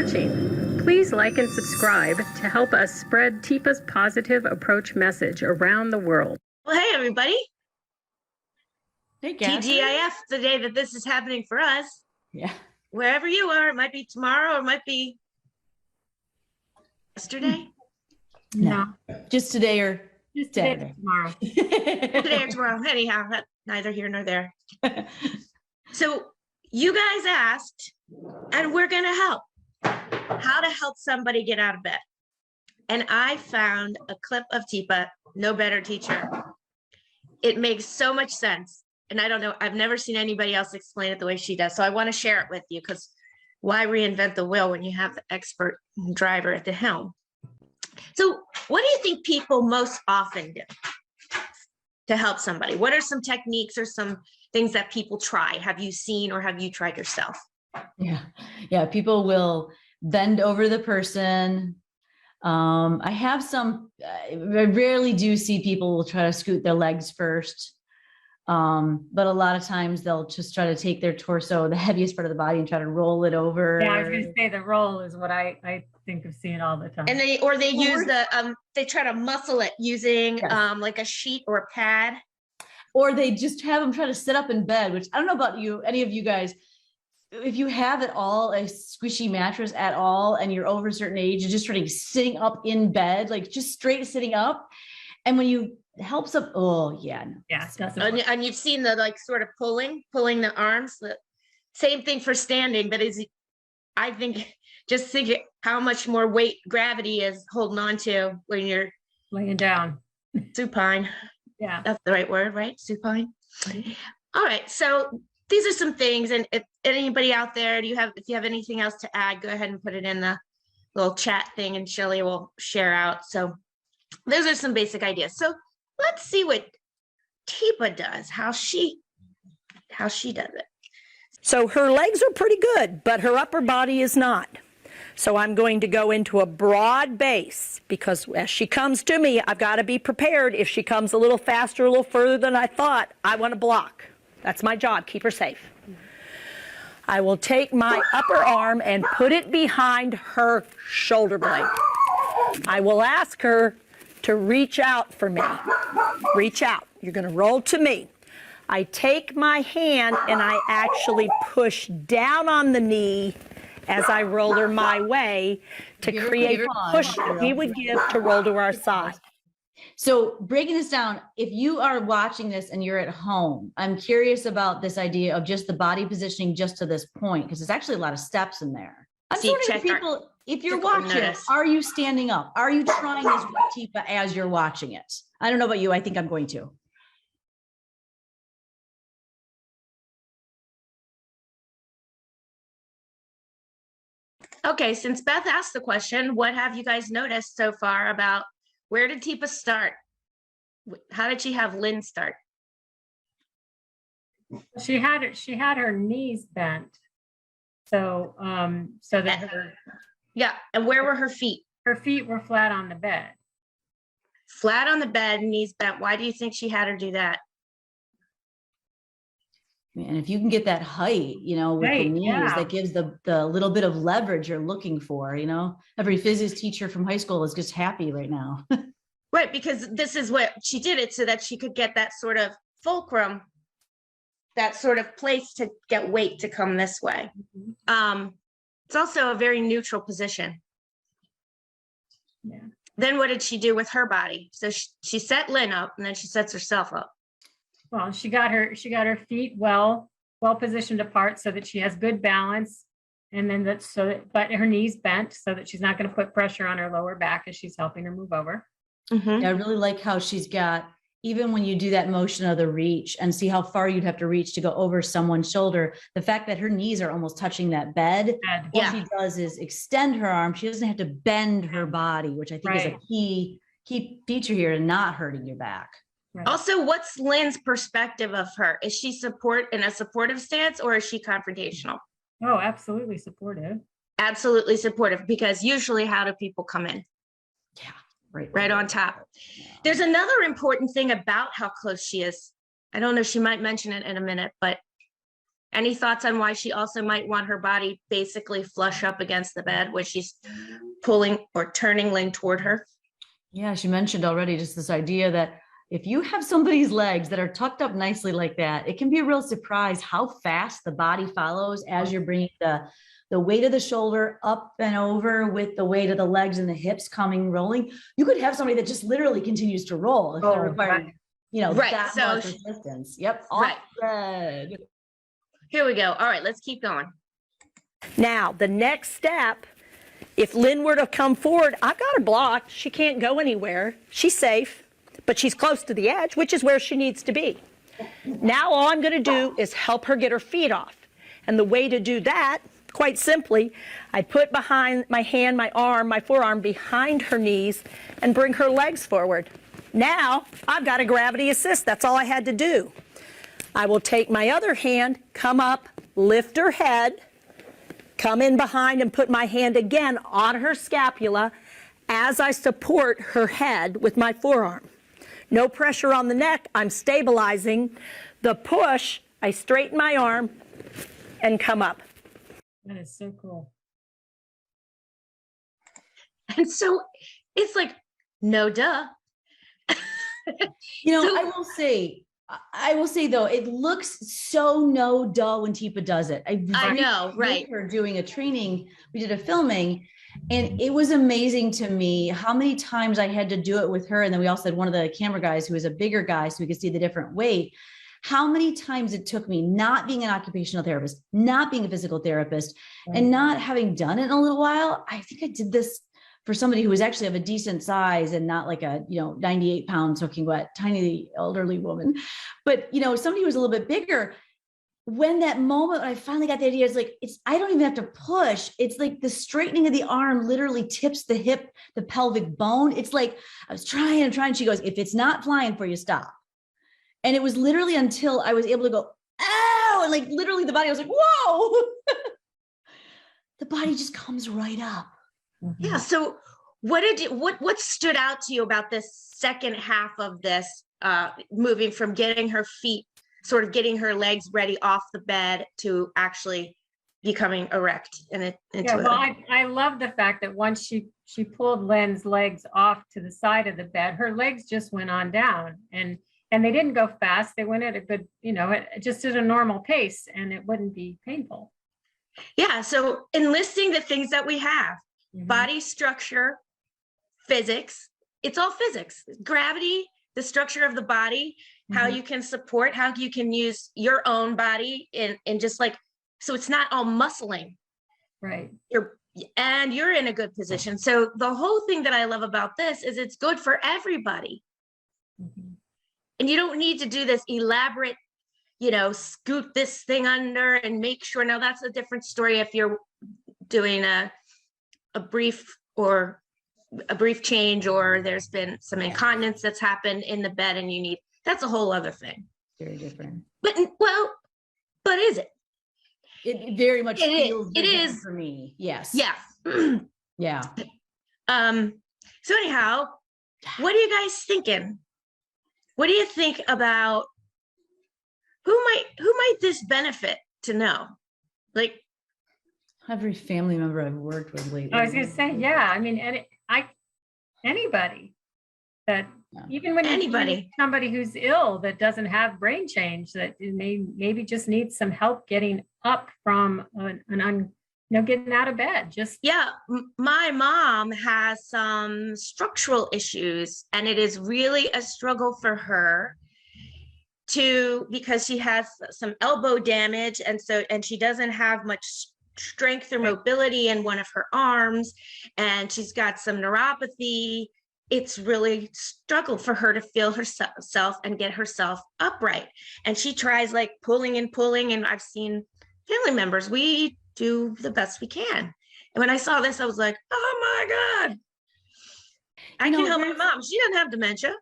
watching. Please like and subscribe to help us spread TIPA's positive approach message around the world. Well, hey, everybody. Hey, Catherine. TGIF, the day that this is happening for us. Yeah. Wherever you are, it might be tomorrow or it might be yesterday. No, just today or Just Saturday. Tomorrow. Today or tomorrow. Anyhow, neither here nor there. So you guys asked, and we're going to help. How to help somebody get out of bed. And I found a clip of Tipa, no better teacher. It makes so much sense. And I don't know, I've never seen anybody else explain it the way she does. So I want to share it with you, because why reinvent the wheel when you have the expert driver at the helm? So what do you think people most often do to help somebody? What are some techniques or some things that people try? Have you seen or have you tried yourself? Yeah. People will bend over the person. I have some, I rarely do see people will try to scoot their legs first. But a lot of times they'll just try to take their torso, the heaviest part of the body, and try to roll it over. Yeah, I was going to say the roll is what I think of seeing all the time. And they use the they try to muscle it using like a sheet or a pad. Or they just have them try to sit up in bed, which I don't know about you, any of you guys, if you have at all a squishy mattress at all, and you're over a certain age, you're just trying to sitting up in bed, like just straight sitting up. And when you helps up, oh yeah. No. Yeah. And you've seen the like sort of pulling the arms, the same thing for standing, but I think just think how much more weight gravity is holding on to when you're laying down. Supine. Yeah. That's the right word, right? Supine. All right. So these are some things. And if anybody out there, if you have anything else to add, go ahead and put it in the little chat thing and Shelly will share out. So those are some basic ideas. So let's see what Tipa does, how she does it. So her legs are pretty good, but her upper body is not. So I'm going to go into a broad base, because as she comes to me, I've got to be prepared. If she comes a little faster, a little further than I thought, I want to block. That's my job, keep her safe. I will take my upper arm and put it behind her shoulder blade. I will ask her to reach out for me. Reach out. You're going to roll to me. I take my hand and I actually push down on the knee as I roll her my way to create the push we would give to roll to our side. So breaking this down, if you are watching this and you're at home, I'm curious about this idea of just the body positioning just to this point, because there's actually a lot of steps in there. I'm wondering people, if you're watching, are you standing up? Are you trying this with Tipa as you're watching it? I don't know about you. I think I'm going to. Okay, since Beth asked the question, what have you guys noticed so far about where did Tipa start? How did she have Lynn start? She had her knees bent. So so that and where were her feet? Her feet were flat on the bed. Flat on the bed, knees bent. Why do you think she had her do that? And if you can get that height, with the knees, that gives the little bit of leverage you're looking for, every physics teacher from high school is just happy right now. Right, because this is what she did it so that she could get that sort of fulcrum, that sort of place to get weight to come this way. It's also a very neutral position. Yeah. Then what did she do with her body? So she set Lynn up and then she sets herself up. Well, she got her feet well positioned apart so that she has good balance, and then but her knees bent so that she's not going to put pressure on her lower back as she's helping her move over. I really like how she's got, even when you do that motion of the reach and see how far you'd have to reach to go over someone's shoulder, the fact that her knees are almost touching that bed, what she does is extend her arm. She doesn't have to bend her body, which I think is a key feature here, and not hurting your back. Right. Also, what's Lynn's perspective of her? Is she in a supportive stance, or is she confrontational? Oh, absolutely supportive. Absolutely supportive, because usually how do people come in? Yeah, right on top. Yeah. There's another important thing about how close she is. I don't know, she might mention it in a minute, but Any thoughts on why she also might want her body basically flush up against the bed when she's pulling or turning Lynn toward her? Yeah, she mentioned already just this idea that if you have somebody's legs that are tucked up nicely like that, it can be a real surprise how fast the body follows as you're bringing the weight of the shoulder up and over with the weight of the legs and the hips coming rolling. You could have somebody that just literally continues to roll if they're requiring, that much resistance. Yep. Off bed. Here we go. All right, let's keep going. Now, the next step, if Lynn were to come forward, I've got her blocked. She can't go anywhere. She's safe, but she's close to the edge, which is where she needs to be. Now, all I'm going to do is help her get her feet off. And the way to do that, quite simply, I put behind my hand, my arm, my forearm behind her knees and bring her legs forward. Now, I've got a gravity assist. That's all I had to do. I will take my other hand, come up, lift her head, come in behind and put my hand again on her scapula as I support her head with my forearm. No pressure on the neck, I'm stabilizing. The push, I straighten my arm and come up. That is so cool. And so it's like, no duh. I will say though, it looks so no duh when Teepa does it. I know, right? Her doing a training, we did a filming, and it was amazing to me how many times I had to do it with her. And then we also had one of the camera guys who was a bigger guy, so we could see the different weight. How many times it took me not being an occupational therapist, not being a physical therapist, and not having done it in a little while. I think I did this for somebody who was actually of a decent size and not like a, 98 pound soaking wet, tiny elderly woman, but, somebody who was a little bit bigger. When that moment, when I finally got the idea, it's like, I don't even have to push. It's like the straightening of the arm literally tips the hip, the pelvic bone. It's like, I was trying and trying. She goes, if it's not flying for you, stop. And it was literally until I was able to go, ow, and like literally the body, I was like, whoa, the body just comes right up. Yeah. So what stood out to you about this second half of this, moving from getting her feet, sort of getting her legs ready off the bed to actually becoming erect I love the fact that once she pulled Lynn's legs off to the side of the bed, her legs just went on down, and they didn't go fast. They went at a good, just at a normal pace, and it wouldn't be painful. Yeah. So enlisting the things that we have, body structure, physics, it's all physics, gravity, the structure of the body, how you can support, how you can use your own body in just like, so it's not all muscling. Right. You're in a good position. So the whole thing that I love about this is it's good for everybody. And you don't need to do this elaborate, scoot this thing under and make sure. Now that's a different story if you're doing a brief change, or there's been some incontinence that's happened in the bed and that's a whole other thing. Very different. But is it? It very much feels it is for me. Yes. Yeah. Yeah. So anyhow, what are you guys thinking? What do you think about who might this benefit to know? Like every family member I've worked with lately. I was going to say, yeah. I mean, anybody that, even when you somebody who's ill that doesn't have brain change, that maybe just needs some help getting up from getting out of bed. My mom has some structural issues, and it is really a struggle for her because she has some elbow damage, and she doesn't have much strength or mobility in one of her arms, and she's got some neuropathy. It's really struggle for her to feel herself and get herself upright. And she tries like pulling, and I've seen family members, we do the best we can. And when I saw this, I was like, oh my God, I can help my mom. She doesn't have dementia.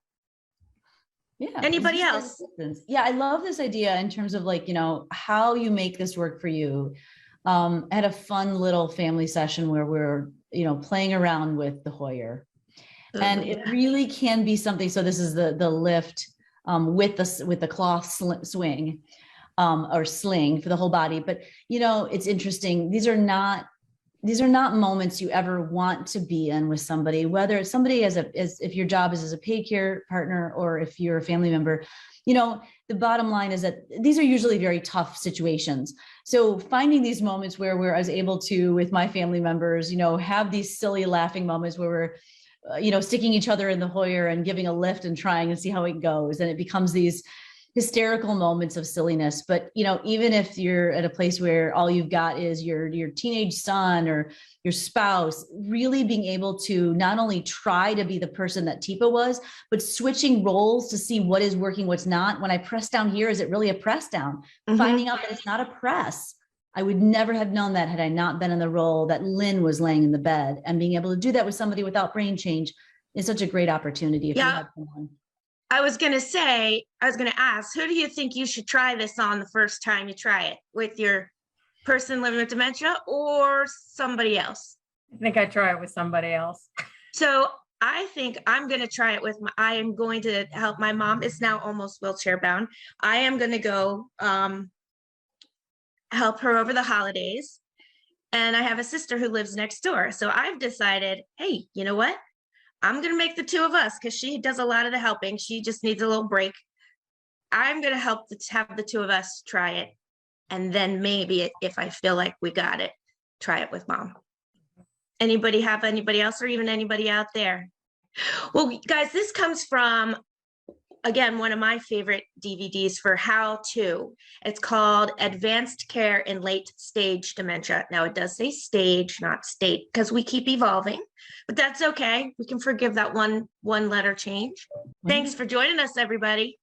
Yeah. Anybody else? Yeah. I love this idea in terms of like, how you make this work for you. I had a fun little family session where we're, playing around with the Hoyer. And it really can be something. So this is the lift with the cloth swing. or sling for the whole body. But, it's interesting. These are not moments you ever want to be in with somebody, whether it's somebody if your job is as a paid care partner or if you're a family member. The bottom line is that these are usually very tough situations. So finding these moments where I was able to, with my family members, have these silly laughing moments where we're, sticking each other in the Hoyer and giving a lift and trying and see how it goes. And it becomes these hysterical moments of silliness. But, even if you're at a place where all you've got is your teenage son or your spouse, really being able to not only try to be the person that Tipa was, but switching roles to see what is working, what's not. When I press down here, is it really a press down? Mm-hmm. Finding out that it's not a press. I would never have known that had I not been in the role that Lynn was laying in the bed, and being able to do that with somebody without brain change is such a great opportunity. If you had someone. I was going to ask, who do you think you should try this on the first time you try it, with your person living with dementia or somebody else? I think I'd try it with somebody else. So I think I'm going to try it with I am going to help my mom. Is now almost wheelchair bound. I am going to go help her over the holidays. And I have a sister who lives next door. So I've decided, hey, you know what? I'm going to make the two of us, because she does a lot of the helping. She just needs a little break. I'm going to have the two of us try it. And then maybe if I feel like we got it, try it with mom. Anybody have anybody else, or even anybody out there? Well, guys, this comes from, again, one of my favorite DVDs for how to. It's called Advanced Care in Late Stage Dementia. Now, it does say stage, not state, because we keep evolving, but that's okay. We can forgive that one letter change. Thanks for joining us, everybody.